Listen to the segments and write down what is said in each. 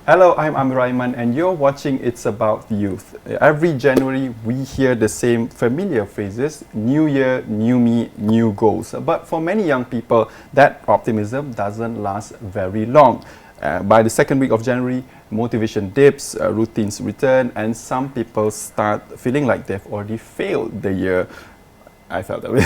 Hello, I'm Raiman and you're watching It's About Youth. Every January we hear the same familiar phrases, new year, new me, new goals. But for many young people, that optimism doesn't last very long. By the second week of January, motivation dips, routines return, and some people start feeling like they've already failed the year. I felt that way.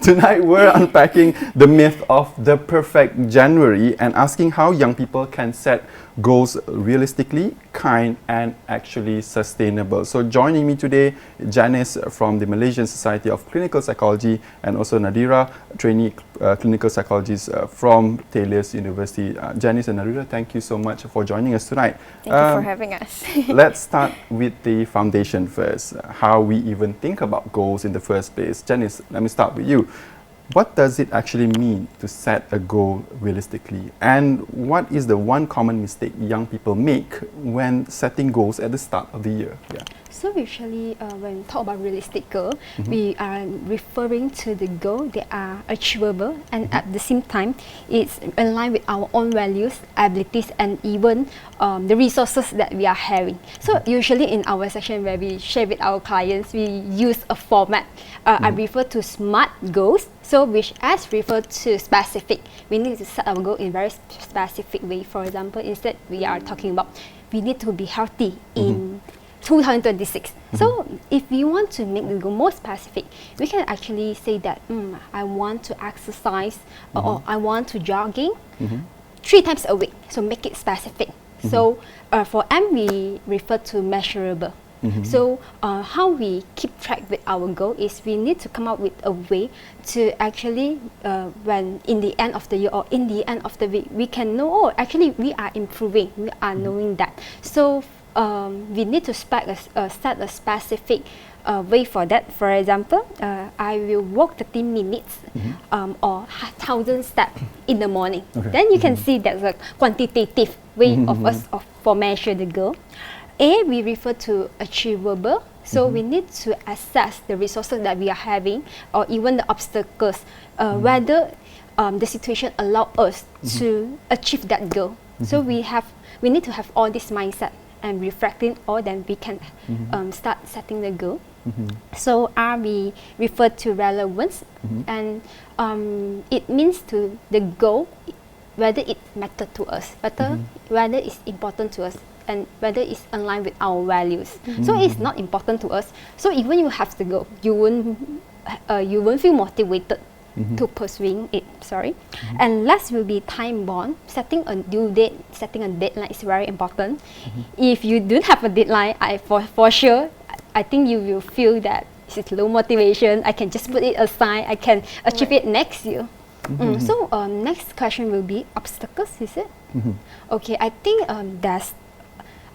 Tonight we're unpacking the myth of the perfect January and asking how young people can set goals realistically, kind and actually sustainable. So joining me today, Janice from the Malaysian Society of Clinical Psychology and also Nadira, trainee clinical psychologist from Taylor's University. Janice and Nadira, thank you so much for joining us tonight. Thank you for having us. Let's start with the foundation first, how we even think about goals in the first place. Janice, let me start with you. What does it actually mean to set a goal realistically? And what is the one common mistake young people make when setting goals at the start of the year? Yeah. So usually when we talk about realistic goal, we are referring to the goal that are achievable and at the same time it's in line with our own values, abilities and even the resources that we are having. So usually in our section where we share with our clients, we use a format. I refer to SMART goals. So which as refer to specific, we need to set our goal in very specific way. For example, instead we are talking about we need to be healthy in 2026. So if we want to make the goal more specific, we can actually say that I want to exercise or I want to jogging 3 times a week. So make it specific. So for M, we refer to measurable. So how we keep track with our goal is we need to come up with a way to actually when in the end of the year or in the end of the week we can know, oh actually we are improving, we are knowing that. So we need to set a specific way for that. For example, I will walk 30 minutes or 1,000 steps in the morning. Then you can see that's a quantitative way of us for measure the goal. A, we refer to achievable. So we need to assess the resources that we are having or even the obstacles, whether the situation allow us to achieve that goal. So we need to have all this mindset and reflecting all, then we can start setting the goal. So R, we refer to relevance and it means to the goal, whether it matters to us, whether it's important to us and whether it's aligned with our values. So it's not important to us. So even you have to go, you won't feel motivated to pursuing it. And last will be time bound. Setting a due date, setting a deadline is very important. If you don't have a deadline, for sure, I think you will feel that it's low motivation. I can just put it aside. I can achieve it next year. So next question will be obstacles, is it? Okay, I think that's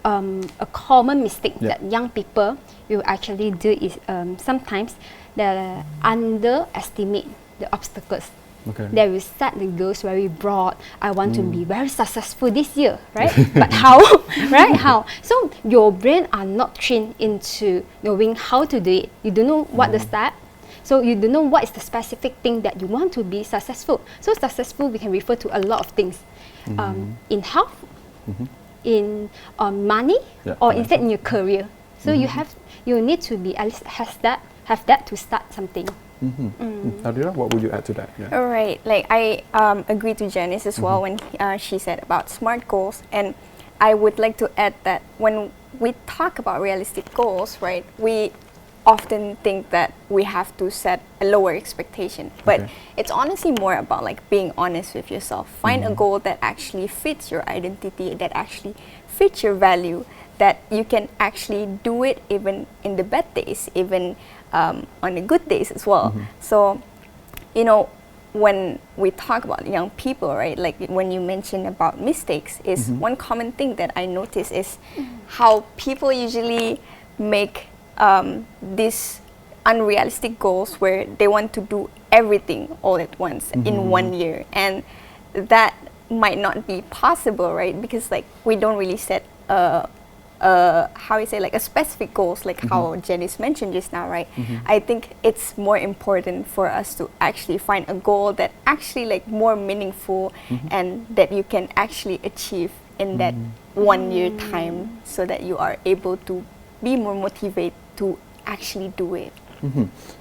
a common mistake that young people will actually do is sometimes they underestimate the obstacles. They will set the goals very broad. I want to be very successful this year, right? But how? Right? How? So your brain are not trained into knowing how to do it. You don't know what the step. So you don't know what is the specific thing that you want to be successful. So successful, we can refer to a lot of things. In health, in money, or instead in your career. So you need to be at least have that to start something. Nadira, what would you add to that? All right, like I agree to Janice as well when she said about SMART goals, and I would like to add that when we talk about realistic goals, right, we often think that we have to set a lower expectation, but it's honestly more about like being honest with yourself. Find a goal that actually fits your identity, that actually fits your value, that you can actually do it even in the bad days, even on the good days as well. So, you know, when we talk about young people, right, like when you mentioned about mistakes, is one common thing that I notice is how people usually make these unrealistic goals where they want to do everything all at once in 1 year, and that might not be possible, right? Because like we don't really set how you say, like a specific goals, like how Janice mentioned just now, right? I think it's more important for us to actually find a goal that actually like more meaningful and that you can actually achieve in that 1 year time, so that you are able to be more motivated to actually do it.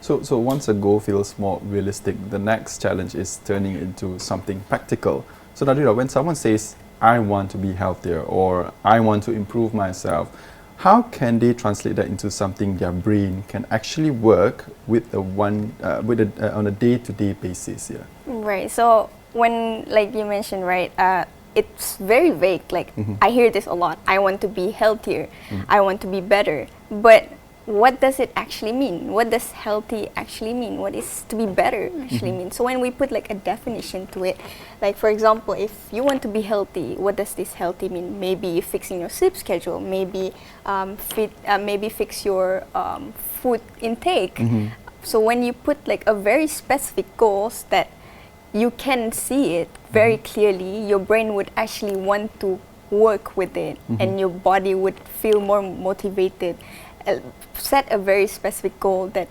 So once a goal feels more realistic, the next challenge is turning it into something practical. So Nadira, when someone says, I want to be healthier or I want to improve myself, how can they translate that into something their brain can actually work with on a day-to-day basis? Yeah. Right. So when, like you mentioned, right, it's very vague. Like I hear this a lot. I want to be healthier. I want to be better. But what does it actually mean? What does healthy actually mean? What is to be better actually mean? So when we put like a definition to it, like for example, if you want to be healthy, what does this healthy mean? Maybe fixing your sleep schedule, maybe maybe fix your food intake. So when you put like a very specific goals that you can see it very clearly, your brain would actually want to work with it, and your body would feel more motivated. Set a very specific goal that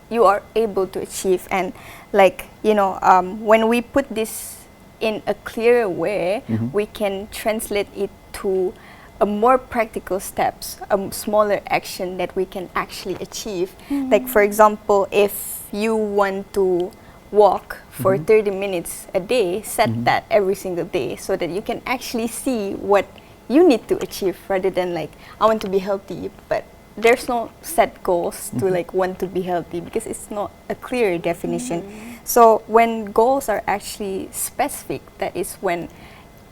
you are able to achieve, and like when we put this in a clearer way, we can translate it to a more practical steps, a smaller action that we can actually achieve. Like for example, if you want to walk for 30 minutes a day, set that every single day so that you can actually see what you need to achieve, rather than like, I want to be healthy, but there's no set goals to like want to be healthy, because it's not a clear definition. So when goals are actually specific, that is when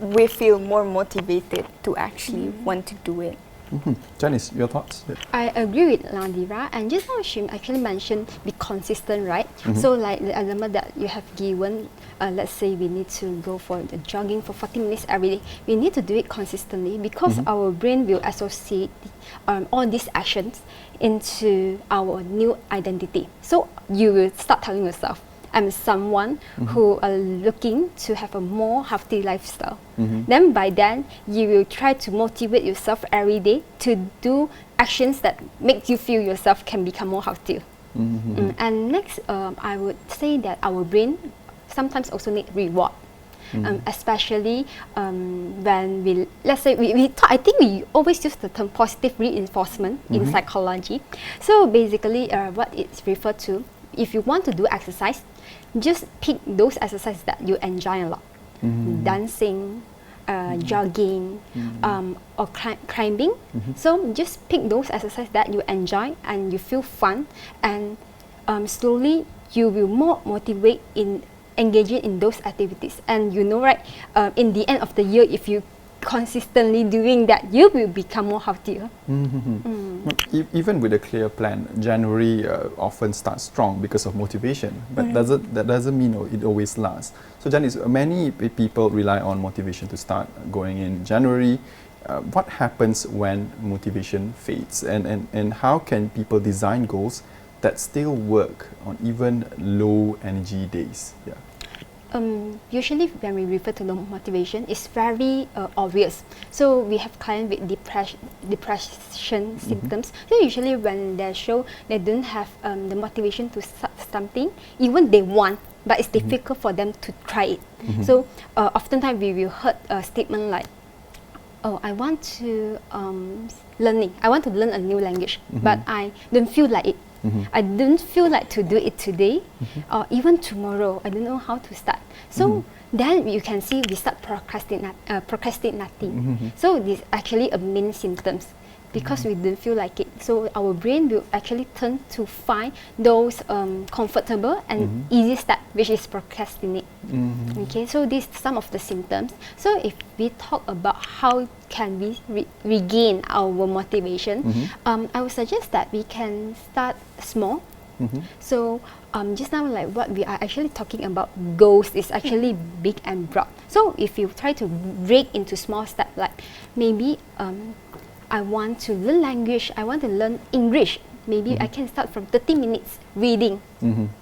we feel more motivated to actually want to do it. Janice, your thoughts? Yeah. I agree with Nadira, and just now she actually mentioned be consistent, right? So like the example that you have given, let's say we need to go for the jogging for 40 minutes every day. We need to do it consistently, because our brain will associate all these actions into our new identity. So you will start telling yourself, I'm someone who are looking to have a more healthy lifestyle. Then by then, you will try to motivate yourself every day to do actions that make you feel yourself can become more healthy. And next, I would say that our brain sometimes also need reward. Especially when we, let's say we talk, I think we always use the term positive reinforcement in psychology. So basically what it's referred to, if you want to do exercise, just pick those exercises that you enjoy a lot. Dancing, jogging, or climbing. So just pick those exercises that you enjoy and you feel fun, and slowly you will more motivate in engaging in those activities. And right, in the end of the year, if you consistently doing that, you will become more healthier. Even with a clear plan, January often starts strong because of motivation, but that doesn't mean it always lasts. So Janice, many people rely on motivation to start going in January. What happens when motivation fades, and how can people design goals that still work on even low energy days? Yeah. Usually when we refer to the motivation, it's very obvious. So we have clients with depression symptoms. So usually when they show they don't have the motivation to start something, even they want, but it's difficult for them to try it. So oftentimes we will hear a statement like, oh, I want to I want to learn a new language, but I don't feel like it. I don't feel like to do it today, or even tomorrow. I don't know how to start. So then you can see we start procrastinating. So this is actually a main symptoms, because we don't feel like it. So our brain will actually turn to find those comfortable and easy step, which is procrastinate. Okay, so these are some of the symptoms. So if we talk about how can we regain our motivation, I would suggest that we can start small. So just now, like what we are actually talking about, goals is actually big and broad. So if you try to break into small steps, like maybe I want to learn language, I want to learn English, maybe I can start from 30 minutes reading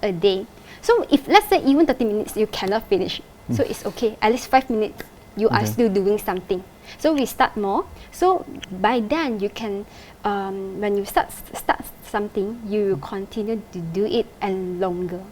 a day. So if let's say even 30 minutes you cannot finish, so it's okay, at least 5 minutes you are still doing something. So we start more. So by then you can, when you start something, you will continue to do it and longer.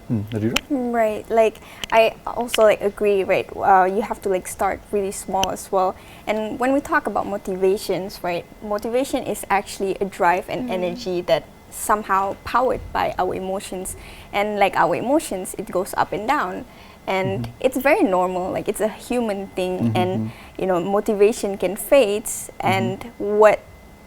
Nadira? Right, like I also like agree, right? You have to like start really small as well. And when we talk about motivations, right? Motivation is actually a drive and energy that somehow powered by our emotions. And like our emotions, it goes up and down. And it's very normal, like it's a human thing. And you know, motivation can fade. And what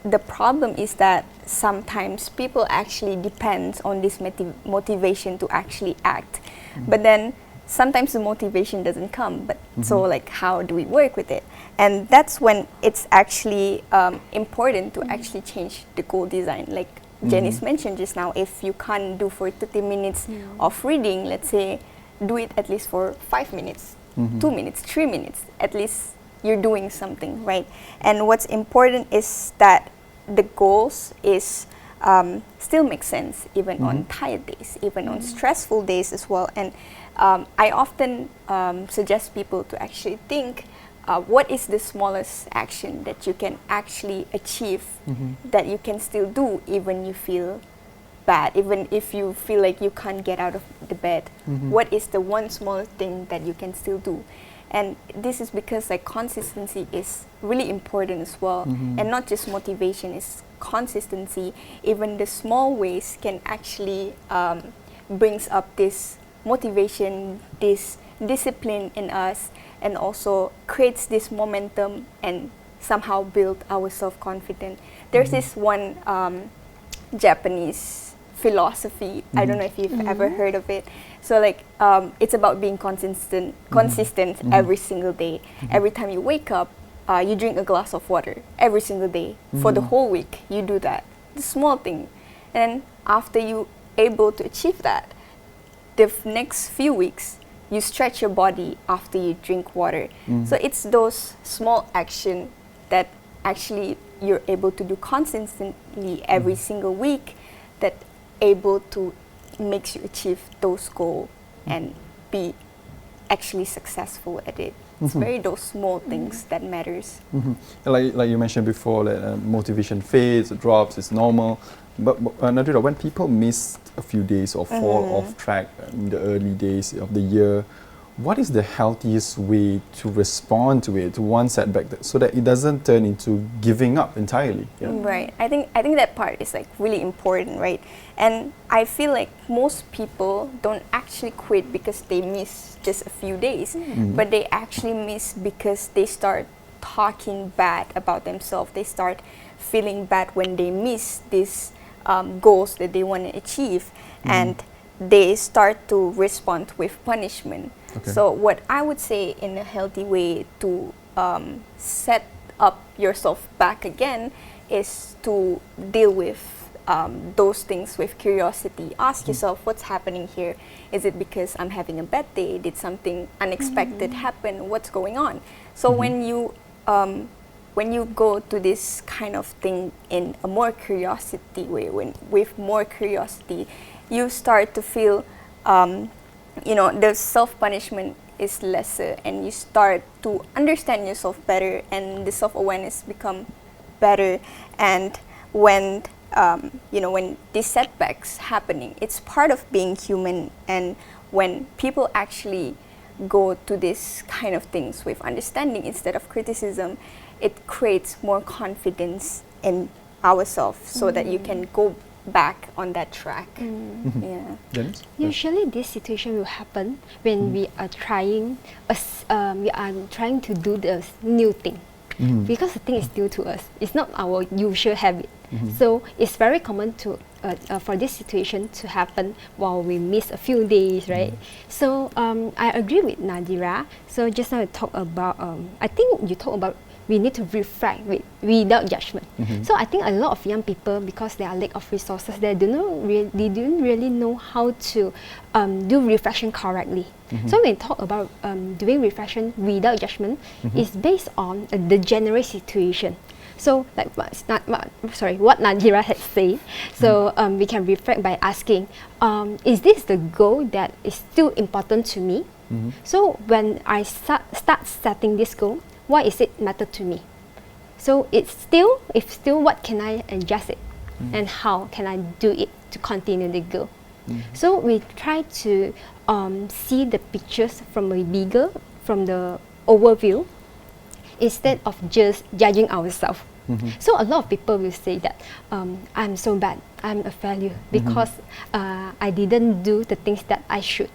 the problem is that sometimes people actually depend on this motivation to actually act, but then sometimes the motivation doesn't come. But so like how do we work with it? And that's when it's actually important to actually change the goal design. Like Janice mentioned just now, if you can't do for 30 minutes of reading, let's say, do it at least for 5 minutes, 2 minutes, 3 minutes, at least you're doing something, right? And what's important is that the goals is still make sense even on tired days, even on stressful days as well. And I often suggest people to actually think what is the smallest action that you can actually achieve that you can still do even you feel bad, even if you feel like you can't get out of the bed. What is the one small thing that you can still do? And this is because like consistency is really important as well. And not just motivation, is consistency. Even the small ways can actually brings up this motivation, this discipline in us, and also creates this momentum and somehow build our self-confidence. There's this one Japanese philosophy, I don't know if you've ever heard of it. So like it's about being consistent every single day. Every time you wake up, you drink a glass of water every single day for the whole week. You do that, the small thing, and after you able to achieve that, the next few weeks you stretch your body after you drink water. So it's those small action that actually you're able to do consistently every single week that able to makes you achieve those goals and be actually successful at it. It's very those small things that matters. Like you mentioned before, that motivation fades, drops, it's normal. But Nadira, when people miss a few days or fall off track in the early days of the year, what is the healthiest way to respond to it, to one setback, so that it doesn't turn into giving up entirely? Right. I think that part is like really important, right? And I feel like most people don't actually quit because they miss just a few days, but they actually miss because they start talking bad about themselves. They start feeling bad when they miss these goals that they want to achieve, and they start to respond with punishment. Okay. So what I would say in a healthy way to set up yourself back again is to deal with those things with curiosity. Ask yourself, what's happening here? Is it because I'm having a bad day? Did something unexpected happen? What's going on? So when you go to this kind of thing in a more curiosity way, with more curiosity, you start to feel the self-punishment is lesser, and you start to understand yourself better, and the self-awareness become better. And when when these setbacks happening, it's part of being human. And when people actually go to this kind of things with understanding instead of criticism, it creates more confidence in ourselves, so that you can go back on that track. Yeah. Janice? Usually, this situation will happen when we are trying to do the new thing, because the thing is new to us. It's not our usual habit. So it's very common to for this situation to happen while we miss a few days, right? So I agree with Nadira. So just now we talk about I think you talk about we need to reflect without judgment. So I think a lot of young people, because they are lack of resources, they don't really know how to do reflection correctly. So when we talk about doing reflection without judgment, it's based on the general situation. So like what Nadira had said, so we can reflect by asking, is this the goal that is still important to me? So when I start setting this goal, why is it matter to me? So if still, what can I adjust it? And how can I do it to continue the goal? So we try to see the pictures from a bigger, from the overview, instead of just judging ourselves. So a lot of people will say that I'm so bad, I'm a failure because I didn't do the things that I should.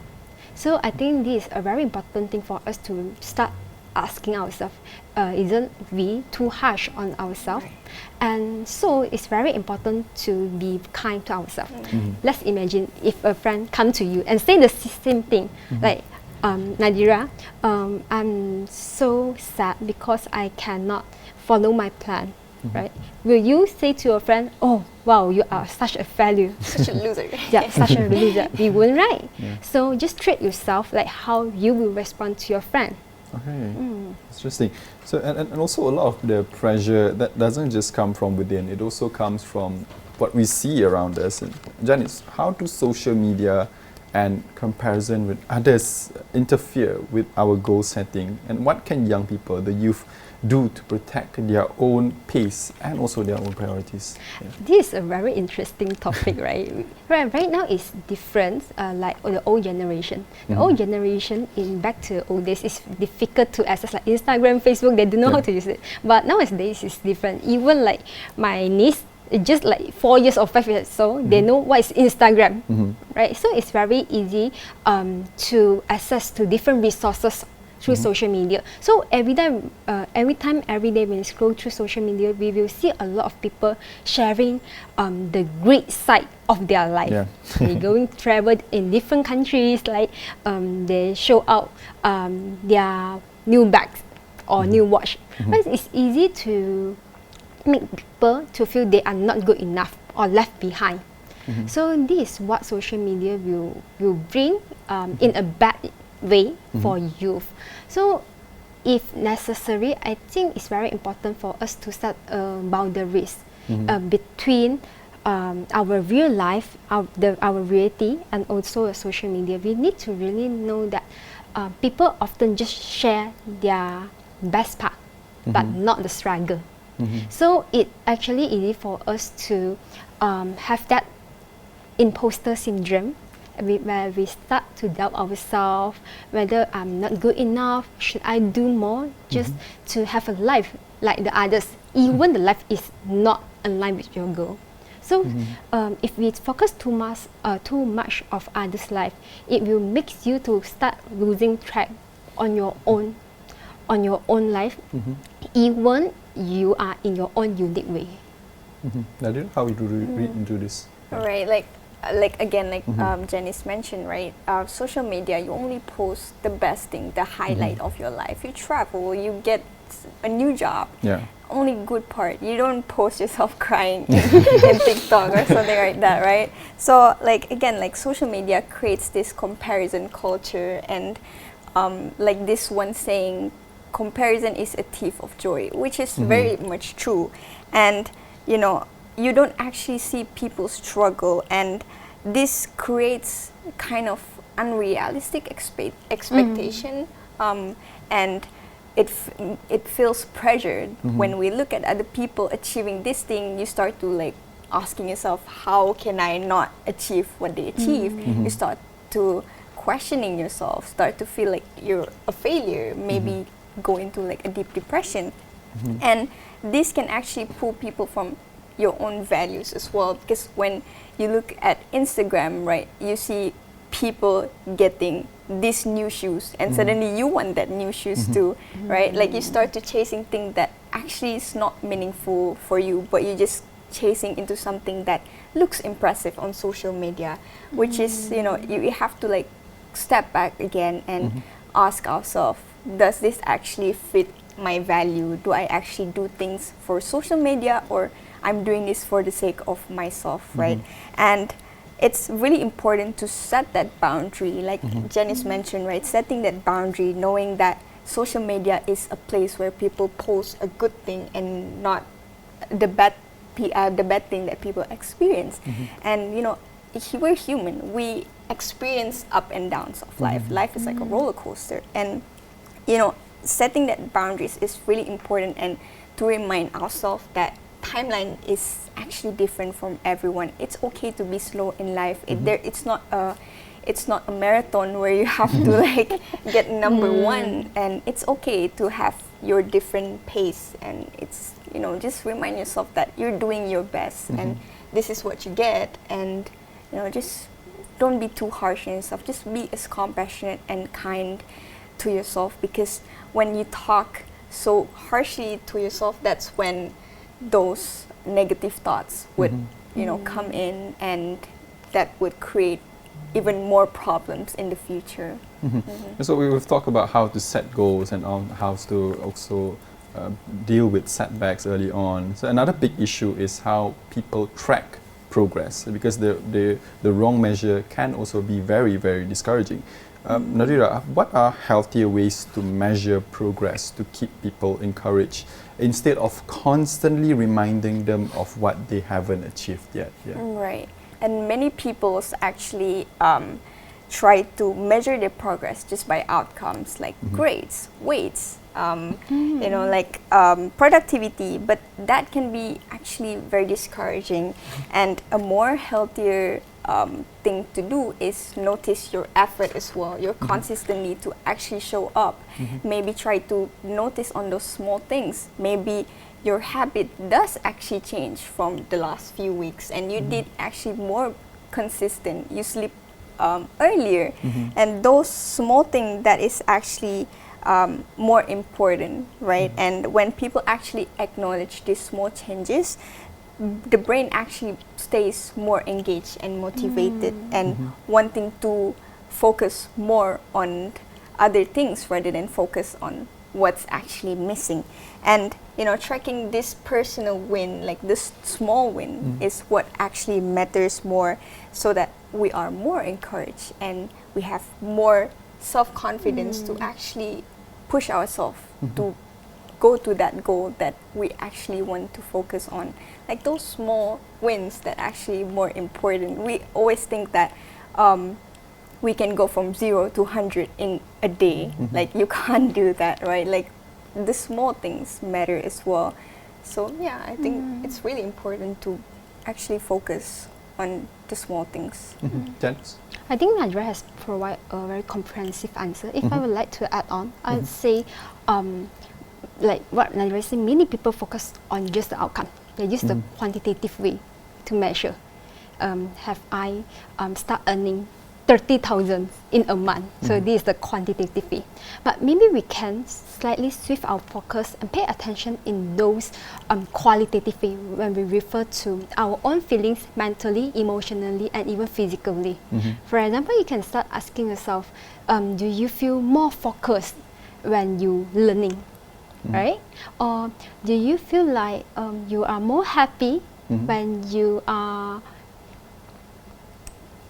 So I think this is a very important thing for us to start asking ourselves, isn't we too harsh on ourselves? And so it's very important to be kind to ourselves. Let's imagine if a friend come to you and say the same thing, like, Nadira, I'm so sad because I cannot follow my plan, right? Will you say to your friend, oh, wow, you are such a failure? Such a loser. Yeah, such a loser. You wouldn't, right? So just treat yourself like how you will respond to your friend. Okay, interesting. So, and also a lot of the pressure that doesn't just come from within, it also comes from what we see around us. And Janice, how do social media and comparison with others interfere with our goal setting? And what can young people, the youth, do to protect their own pace and also their own priorities? This is a very interesting topic, right? Right now it's different, like the old generation. The old generation, in back to the old days, is difficult to access, like Instagram, Facebook, they don't know how to use it. But nowadays it's different. Even like my niece, just like 4 years or 5 years old, they know what is Instagram, right? So it's very easy to access to different resources through social media. So every day when we scroll through social media, we will see a lot of people sharing the great side of their life. They're going travel in different countries, like they show out their new bags or new watch. But it's easy to make people to feel they are not good enough or left behind. So this is what social media will bring in a bad way for youth. So if necessary, I think it's very important for us to set boundaries between our real life, our reality, and also social media. We need to really know that people often just share their best part, but not the struggle. So it actually easy for us to have that imposter syndrome, where we start to doubt ourselves, whether I'm not good enough, should I do more just to have a life like the others, even the life is not aligned with your goal. So if we focus too much of others' life, it will make you to start losing track on your own life, even you are in your own unique way. Nadir, how do you read into this? Right, like again, like Janice mentioned, right? Social media, you only post the best thing, the highlight of your life. You travel, you get a new job. Only good part. You don't post yourself crying in TikTok or something like that, right? So, like again, like social media creates this comparison culture, and like this one saying, comparison is a thief of joy, which is very much true. And you know, you don't actually see people struggle, and this creates kind of unrealistic expectation, and it feels pressured. When we look at other people achieving this thing, you start to like asking yourself, how can I not achieve what they achieve? You start to questioning yourself, start to feel like you're a failure, maybe go into like a deep depression. And this can actually pull people from your own values as well, because when you look at Instagram, right, you see people getting these new shoes, and suddenly you want that new shoes too, right? Like you start to chasing things that actually is not meaningful for you, but you're just chasing into something that looks impressive on social media, which is, you know, you have to like step back again and ask ourselves, does this actually fit my value? Do I actually do things for social media, or I'm doing this for the sake of myself, right? And it's really important to set that boundary, like Janice mentioned, right? Setting that boundary, knowing that social media is a place where people post a good thing and not the bad thing that people experience. And you know, we're human. We experience up and downs of life. Life is like a roller coaster, and you know, setting that boundaries is really important, and to remind ourselves that timeline is actually different from everyone. It's okay to be slow in life. It's not a marathon where you have to like get number one, and it's okay to have your different pace, and it's, you know, just remind yourself that you're doing your best and this is what you get, and, you know, just don't be too harsh on yourself. Just be as compassionate and kind to yourself, because when you talk so harshly to yourself, that's when those negative thoughts would, you know, come in, and that would create even more problems in the future. So we've talked about how to set goals and on how to also deal with setbacks early on. So another big issue is how people track progress, because the wrong measure can also be very, very discouraging. Nadira, what are healthier ways to measure progress to keep people encouraged instead of constantly reminding them of what they haven't achieved yet? Right. And many people actually try to measure their progress just by outcomes like grades, weights, you know, like productivity, but that can be actually very discouraging. And a more healthier thing to do is notice your effort as well, your consistently to actually show up. Maybe try to notice on those small things. Maybe your habit does actually change from the last few weeks, and you did actually more consistent. You sleep earlier, and those small things that is actually more important, right? And when people actually acknowledge these small changes, the brain actually stays more engaged and motivated and wanting to focus more on other things rather than focus on what's actually missing. And, you know, tracking this personal win, like this small win, is what actually matters more, so that we are more encouraged and we have more self-confidence to actually push ourselves to go to that goal that we actually want to focus on. Like those small wins that actually more important. We always think that we can go from 0 to 100 in a day. Like you can't do that, right? Like the small things matter as well. So yeah, I think it's really important to actually focus on the small things. Janice? I think Nadira has provided a very comprehensive answer. If I would like to add on, I would say, like what Nadira said, many people focus on just the outcome. They use the quantitative way to measure. Have I start earning 30,000 in a month? So this is the quantitative way. But maybe we can slightly shift our focus and pay attention in those qualitative way when we refer to our own feelings mentally, emotionally, and even physically. For example, you can start asking yourself, do you feel more focused when you learning? Right? Or do you feel like you are more happy when you are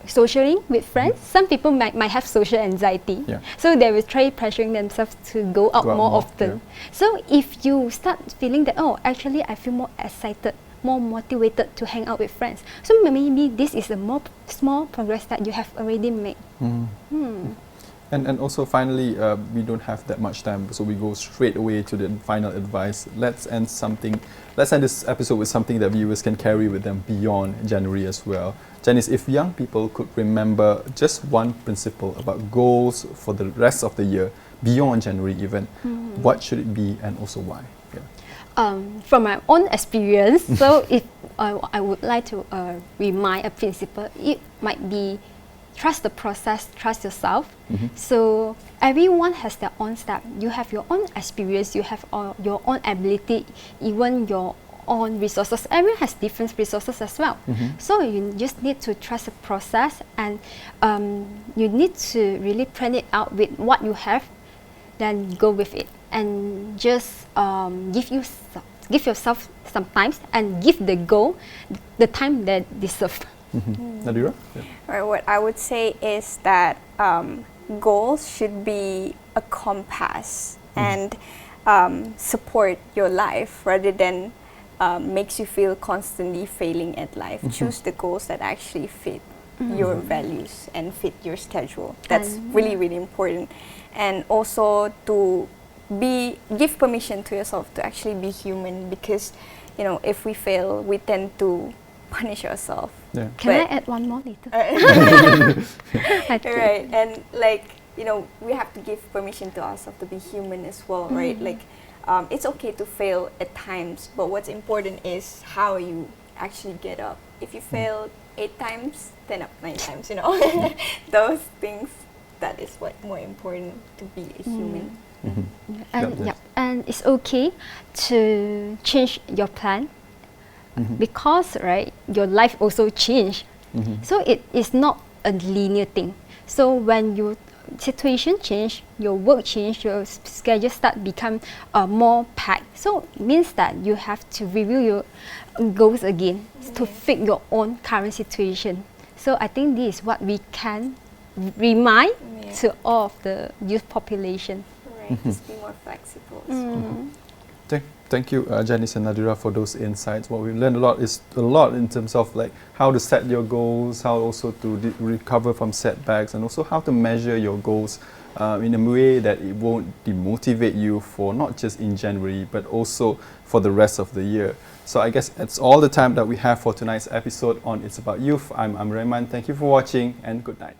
socializing with friends? Some people might have social anxiety, so they will try pressuring themselves to go out more often. So if you start feeling that, oh, actually I feel more excited, more motivated to hang out with friends, so maybe this is a more small progress that you have already made. And also finally, we don't have that much time, so we go straight away to the final advice. Let's end this episode with something that viewers can carry with them beyond January as well. Janice, if young people could remember just one principle about goals for the rest of the year, beyond January even, what should it be and also why? From my own experience, so if I would like to remind a principle, it might be trust the process, trust yourself. So everyone has their own step. You have your own experience, you have your own ability, even your own resources. Everyone has different resources as well. So you just need to trust the process, and you need to really plan it out with what you have, then go with it, and just give yourself some time and give the goal the time that deserve. Nadira? Right, what I would say is that goals should be a compass and support your life rather than makes you feel constantly failing at life. Choose the goals that actually fit your values and fit your schedule. That's really, really important. And also to give permission to yourself to actually be human, because if we fail, we tend to punish ourselves. Yeah. Can I But- add one more later? I think- Right, and we have to give permission to ourselves to be human as well, right? It's okay to fail at times, but what's important is how you actually get up. If you fail 8 times, then up 9 times, those things, that is what more important to be a human. And Yeah. and it's okay to change your plan because your life also change. So it is not a linear thing. So when your situation change, your work change, your schedule start become more packed. So it means that you have to review your goals again to fit your own current situation. So I think this is what we can remind to all of the youth population. Right, just be more flexible as well. Thank you, Janice and Nadira, for those insights. What we've learned a lot in terms of how to set your goals, how also to recover from setbacks, and also how to measure your goals in a way that it won't demotivate you for not just in January, but also for the rest of the year. So I guess that's all the time that we have for tonight's episode on It's About Youth. I'm Rehman. Thank you for watching, and good night.